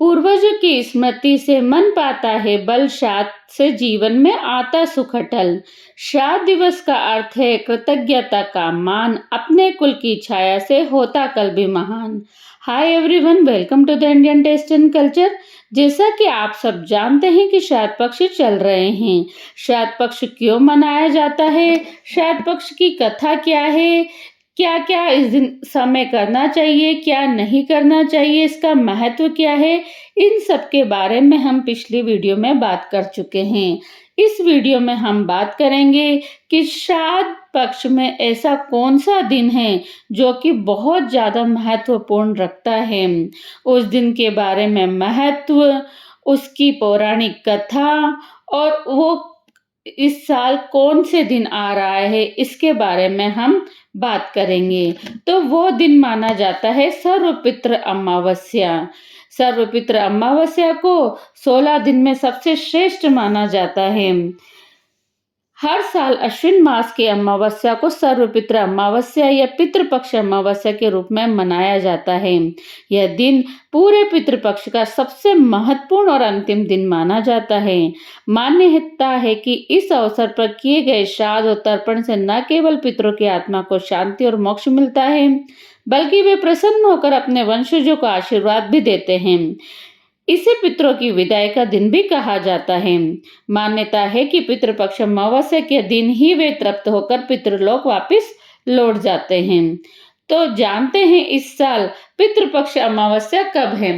पूर्वजों की स्मृति से मन पाता है बल, श्राद्ध से जीवन में आता सुख अटल। श्राद्ध दिवस का अर्थ है कृतज्ञता का मान, अपने कुल की छाया से होता कल भी महान। Hi everyone, welcome to the Indian taste and culture. जैसा कि आप सब जानते हैं कि श्राद्ध पक्ष चल रहे हैं। श्राद्ध पक्ष क्यों मनाया जाता है, श्राद्ध पक्ष की कथा क्या है, क्या क्या इस दिन समय करना चाहिए, क्या नहीं करना चाहिए, इसका महत्व क्या है, इन सब के बारे में हम पिछली वीडियो में बात कर चुके हैं। इस वीडियो में हम बात करेंगे कि श्राद्ध पक्ष में ऐसा कौन सा दिन है जो कि बहुत ज़्यादा महत्वपूर्ण रखता है। उस दिन के बारे में महत्व, उसकी पौराणिक कथा और वो इस साल कौन से दिन आ रहा है, इसके बारे में हम बात करेंगे। तो वो दिन माना जाता है सर्वपितृ अमावस्या। सर्वपितृ अमावस्या को 16 दिन में सबसे श्रेष्ठ माना जाता है। हर साल अश्विन मास की अमावस्या को सर्वपितृ अमावस्या या पितृपक्ष अमावस्या के रूप में मनाया जाता है। यह दिन पूरे पितृपक्ष का सबसे महत्वपूर्ण और अंतिम दिन माना जाता है। मान्यता है कि इस अवसर पर किए गए श्राद्ध और तर्पण से न केवल पितरों की आत्मा को शांति और मोक्ष मिलता है, बल्कि वे प्रसन्न होकर अपने वंशजों को आशीर्वाद भी देते हैं। इसे पितरों की विदाई का दिन भी कहा जाता है। मान्यता है कि पितृपक्ष अमावस्या के दिन ही वे तृप्त होकर पितृलोक वापस लौट जाते हैं। तो जानते हैं इस साल पितृपक्ष अमावस्या कब है।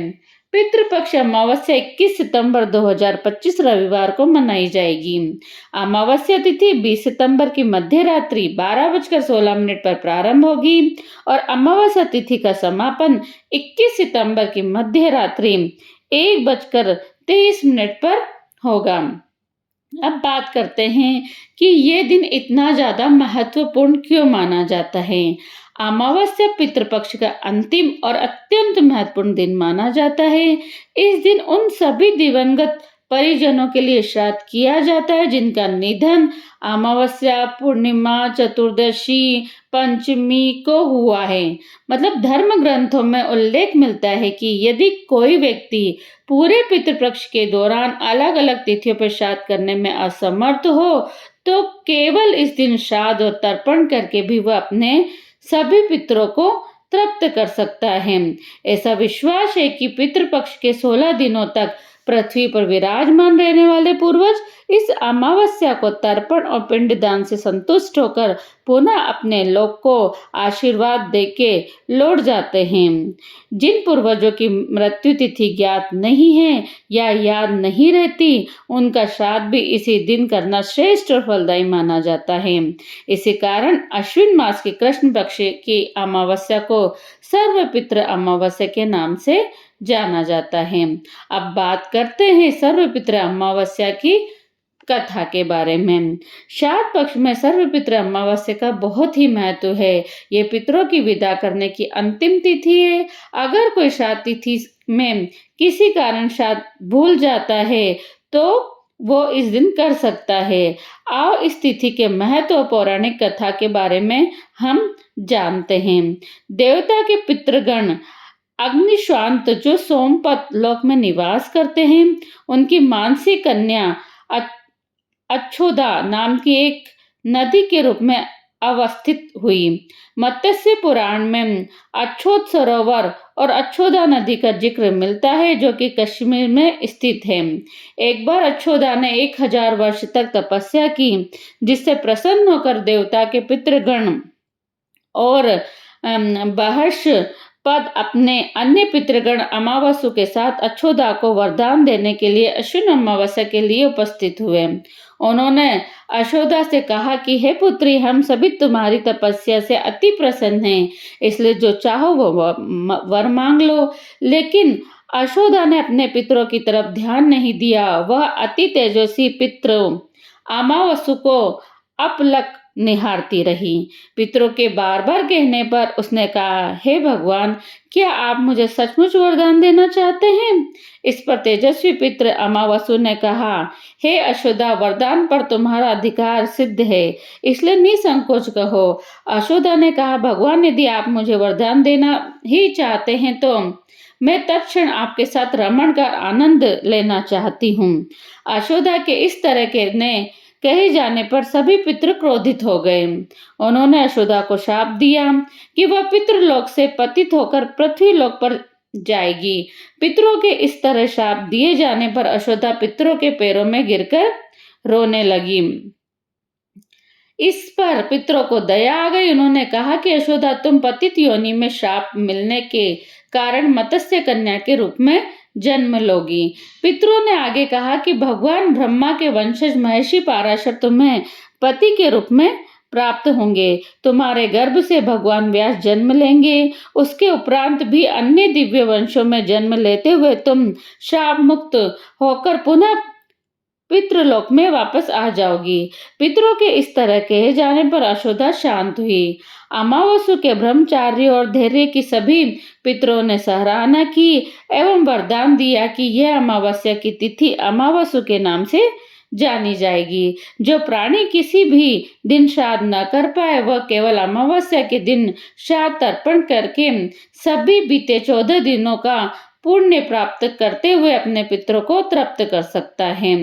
पितृपक्ष अमावस्या 21 सितंबर 2025 रविवार को मनाई जाएगी। अमावस्या तिथि 20 सितंबर की मध्य रात्रि 12:16 पर प्रारंभ होगी और अमावस्या तिथि का समापन 21 सितंबर की मध्य रात्रि 1:23 पर होगा। अब बात करते हैं कि ये दिन इतना ज्यादा महत्वपूर्ण क्यों माना जाता है। अमावस्या पितृपक्ष का अंतिम और अत्यंत महत्वपूर्ण दिन माना जाता है। इस दिन उन सभी दिवंगत परिजनों के लिए श्राद्ध किया जाता है जिनका निधन अमावस्या, पूर्णिमा, चतुर्दशी, पंचमी को हुआ है। मतलब धर्म ग्रंथों में उल्लेख मिलता है कि यदि कोई व्यक्ति पूरे पितृपक्ष के दौरान अलग अलग तिथियों पर श्राद्ध करने में असमर्थ हो तो केवल इस दिन श्राद्ध और तर्पण करके भी वह अपने सभी पितरों को तृप्त कर सकता है। ऐसा विश्वास है कि पितृपक्ष के 16 दिनों तक पृथ्वी पर विराजमान रहने वाले पूर्वज इस अमावस्या को तर्पण और पिंडदान से संतुष्ट होकर पुनः अपने लोक को आशीर्वाद देके लौट जाते हैं। जिन पूर्वजों की मृत्यु तिथि ज्ञात नहीं है या याद नहीं रहती, उनका श्राद्ध भी इसी दिन करना श्रेष्ठ और फलदायी माना जाता है। इसी कारण अश्विन मास की कृष्ण पक्ष की अमावस्या को सर्वपितृ अमावस्या के नाम से जाना जाता है। अब बात करते हैं सर्वपितृ अमावस्या की कथा के बारे में। श्राद्ध पक्ष में सर्वपितृ अमावस्या का बहुत ही महत्व है। ये पितरों की विदा करने की अंतिम तिथि है। अगर कोई श्राद्ध तिथि में किसी कारण श्राद्ध भूल जाता है तो वो इस दिन कर सकता है। आओ इस तिथि के महत्व और पौराणिक कथा के बारे में हम जानते हैं। देवता के पितृगण अग्निश्वांत जो सोमपत लोक में निवास करते हैं, उनकी मानसी कन्या अच्छोदा नाम की एक नदी के रूप में अवस्थित हुई। मत्स्य पुराण में अच्छोद सरोवर और अच्छोदा नदी का जिक्र मिलता है जो कि कश्मीर में स्थित है। एक बार अच्छोदा ने 1000 वर्ष तक तपस्या की, जिससे प्रसन्न होकर देवता के पितृगण और बहर्ष पद अपने अन्य पितृगण अमावस्या के साथ अच्छोदा को वरदान देने के लिए अश्विन अमावस्या के लिए उपस्थित हुए। उन्होंने अच्छोदा से कहा कि हे पुत्री, हम सभी तुम्हारी तपस्या से अति प्रसन्न हैं, इसलिए जो चाहो वो वर मांग लो। लेकिन अच्छोदा ने अपने पितरों की तरफ ध्यान नहीं दिया। वह अति तेजस्वी पितृ अमावस्या को अपलक निहारती रही। पितरों के बार बार कहने पर उसने कहा, हे भगवान, क्या आप मुझे सचमुच वरदान देना चाहते हैं? इस पर तेजस्वी पितृ अमावस्या ने कहा, हे अच्छोदा, वरदान पर तुम्हारा अधिकार सिद्ध है, इसलिए निसंकोच कहो। अच्छोदा ने कहा, भगवान, यदि आप मुझे वरदान देना ही चाहते हैं तो मैं तत्क्षण आपके साथ रमण का आनंद लेना चाहती हूँ। यशोदा के इस तरह के ने कहे जाने पर सभी पितृ क्रोधित हो गए। उन्होंने यशोदा को शाप दिया कि वह पितृलोक से पतित होकर पृथ्वीलोक पर जाएगी। पितरों के इस तरह शाप दिए जाने पर यशोदा पितरों के पैरों में गिरकर रोने लगी। इस पर पितरों को दया आ गई। उन्होंने कहा कि यशोदा, तुम पतित योनि में शाप मिलने के कारण मत्स्य कन्या के रूप में जन्म लोगी। पितरों ने आगे कहा कि भगवान ब्रह्मा के वंशज महर्षि पराशर तुम्हें पति के रूप में प्राप्त होंगे। तुम्हारे गर्भ से भगवान व्यास जन्म लेंगे। उसके उपरांत भी अन्य दिव्य वंशों में जन्म लेते हुए तुम शाप मुक्त होकर पुनः पितृलोक में वापस आ जाओगी। पितरों के इस तरह कहे जाने पर यशोदा शांत हुई। अमावस्या के ब्रह्मचार्य और धैर्य की सभी पितरों ने सराहना की एवं वरदान दिया कि यह अमावस्या की तिथि अमावस्या के नाम से जानी जाएगी। जो प्राणी किसी भी दिन श्राद्ध न कर पाए वह केवल अमावस्या के दिन श्राद्ध तर्पण करके सभी बीते 14 दिनों का पुण्य प्राप्त करते हुए अपने पितरों को तृप्त कर सकता है।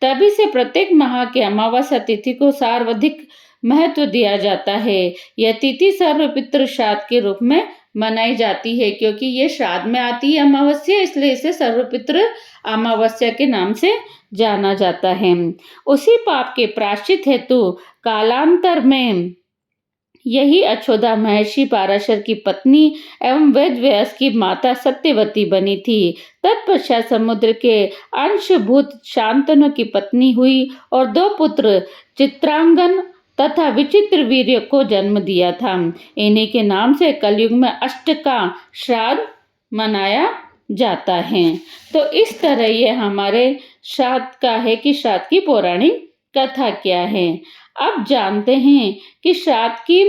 तभी से प्रत्येक माह के अमावस्या तिथि को सर्वाधिक महत्व दिया जाता है। यह तिथि सर्व पितृ श्राद्ध के रूप में मनाई जाती है, क्योंकि ये श्राद्ध में आती है अमावस्या, इसलिए इसे सर्वपितृ अमावस्या के नाम से जाना जाता है। उसी पाप के प्रायश्चित हेतु कालांतर में यही यशोदा महर्षि पराशर की पत्नी एवं वेद व्यास की माता सत्यवती बनी थी। तत्पश्चात समुद्र के अंशभूत शांतनु की पत्नी हुई और 2 पुत्र चित्रांगन तथा विचित्र वीर्य को जन्म दिया था। इन्हीं के नाम से कलयुग में अष्टका श्राद्ध मनाया जाता है। तो इस तरह ये हमारे श्राद्ध का है कि श्राद्ध की पौराणिक कथा क्या है। अब जानते हैं कि श्राद्ध की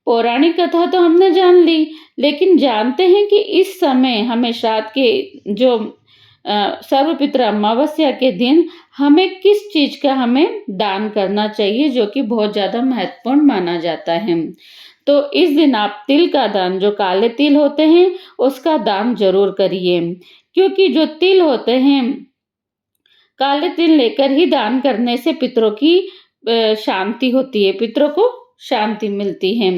पौराणिक कथा तो हमने जान ली, लेकिन जानते हैं कि इस समय हमें श्राद्ध के जो सर्वपितृ अमावस्या के दिन हमें किस चीज का हमें दान करना चाहिए, जो कि बहुत ज्यादा महत्वपूर्ण माना जाता है। तो इस दिन आप तिल का दान, जो काले तिल होते हैं उसका दान जरूर करिए, क्योंकि जो तिल होते हैं काले तिल लेकर ही दान करने से पितरों की शांति होती है, पितरों को शांति मिलती है।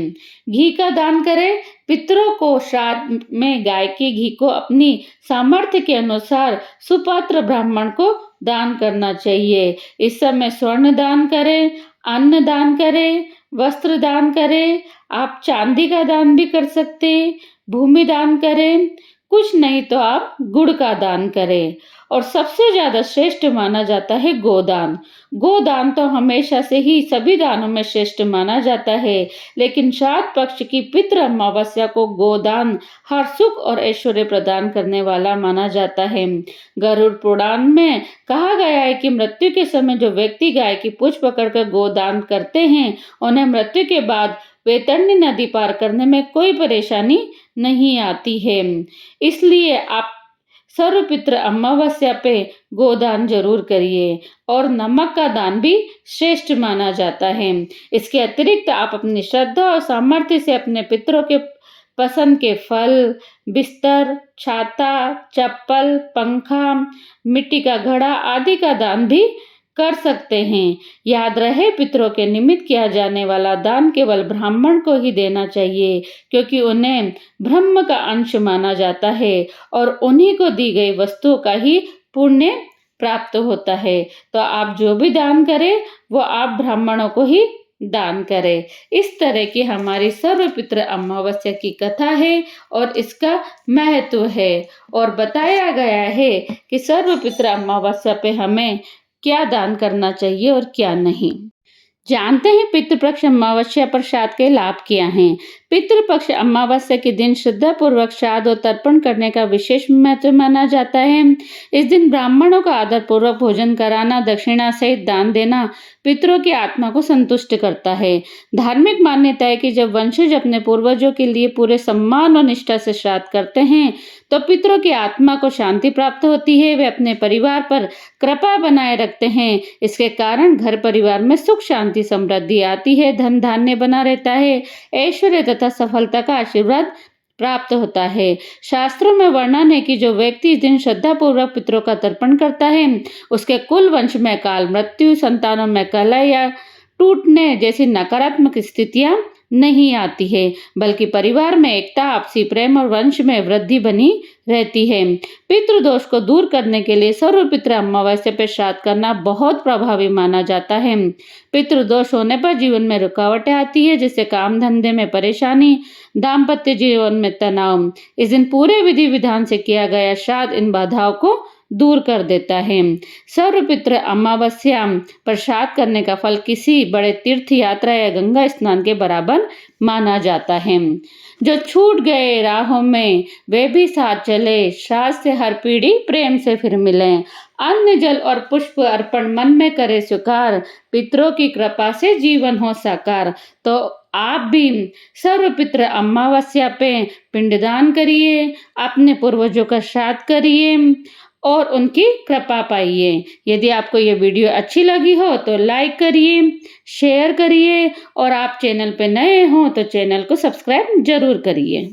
घी का दान करें। पितरों को श्राद्ध में गाय के घी को अपनी सामर्थ्य के अनुसार सुपात्र ब्राह्मण को दान करना चाहिए। इस समय स्वर्ण दान करें, अन्न दान करें, वस्त्र दान करें। आप चांदी का दान भी कर सकते हैं, भूमि दान करें, कुछ नहीं तो आप गुड़ का दान करें। और सबसे ज्यादा श्रेष्ठ माना जाता है गोदान। गोदान तो हमेशा से ही सभी दानों में श्रेष्ठ माना जाता है, लेकिन श्राद्ध पक्ष की पितृ अमावस्या को गोदान हर सुख और ऐश्वर्य प्रदान करने वाला माना जाता है। गरुड़ पुराण में कहा गया है कि मृत्यु के समय जो व्यक्ति गाय की पूंछ पकड़कर गोदान करते हैं उन्हें मृत्यु के बाद वैतरणी नदी पार करने में कोई परेशानी नहीं आती है। इसलिए आप सर्वपितृ अमावस्या पे गोदान जरूर करिए। और नमक का दान भी श्रेष्ठ माना जाता है। इसके अतिरिक्त आप अपनी श्रद्धा और सामर्थ्य से अपने पितरों के पसंद के फल, बिस्तर, छाता, चप्पल, पंखा, मिट्टी का घड़ा आदि का दान भी कर सकते हैं। याद रहे, पितरों के निमित्त किया जाने वाला दान केवल ब्राह्मण को ही देना चाहिए, क्योंकि उन्हें ब्रह्म का अंश माना जाता है और उन्हीं को दी गई वस्तुओं का ही पुण्य प्राप्त होता है। तो आप जो भी दान करें वो आप ब्राह्मणों को ही दान करें। इस तरह की हमारी सर्वपितृ अमावस्या की कथा है और इसका महत्व है, और बताया गया है कि सर्वपितृ अमावस्या पे हमें क्या दान करना चाहिए और क्या नहीं। जानते हैं पितृपक्ष अमावस्या पर श्राद्ध के लाभ क्या हैं। पितृपक्ष अमावस्या के दिन श्रद्धा पूर्वक श्राद्ध और तर्पण करने का विशेष महत्व माना जाता है। इस दिन ब्राह्मणों का आदर पूर्वक भोजन कराना, दक्षिणा सहित दान देना पितरों की आत्मा को संतुष्ट करता है। धार्मिक मान्यता है कि जब वंशज अपने पूर्वजों के लिए पूरे सम्मान और निष्ठा से श्राद्ध करते हैं तो पितरों की आत्मा को शांति प्राप्त होती है। वे अपने परिवार पर कृपा बनाए रखते हैं। इसके कारण घर परिवार में सुख शांति समृद्धि आती है, धन धान्य बना रहता है, ऐश्वर्य तथा सफलता का आशीर्वाद प्राप्त होता है। शास्त्रों में वर्णन है कि जो व्यक्ति इस दिन श्रद्धापूर्वक पितरों का तर्पण करता है, उसके कुल वंश में अकाल मृत्यु, संतानों में कलह या टूटने जैसी नकारात्मक स्थितियां नहीं आती है, बल्कि परिवार में एकता, आपसी प्रेम और वंश में वृद्धि बनी रहती है। पितृदोष को दूर करने के लिए सर्वपितृ अमावस्या पर श्राद्ध करना बहुत प्रभावी माना जाता है। पितृदोष होने पर जीवन में रुकावटें आती है, जैसे काम धंधे में परेशानी, दाम्पत्य जीवन में तनाव। इस दिन पूरे विधि विधान से किया गया श्राद्ध इन बाधाओं को दूर कर देता है। सर्वपितृ अमावस्या पर श्राद्ध करने का फल किसी बड़े तीर्थ यात्रा या गंगा स्नान के बराबर माना जाता है। जो छूट गए राहों में वे भी साथ चले, श्राद्ध से हर पीढ़ी प्रेम से फिर मिले। अन्न जल और पुष्प अर्पण मन में करे स्वीकार, पितरों की कृपा से जीवन हो साकार। तो आप भी सर्वपितृ अमावस्या पे पिंडदान करिए, अपने पूर्वजों का श्राद्ध करिए और उनकी कृपा पाइए। यदि आपको ये वीडियो अच्छी लगी हो तो लाइक करिए, शेयर करिए और आप चैनल पे नए हो तो चैनल को सब्सक्राइब जरूर करिए।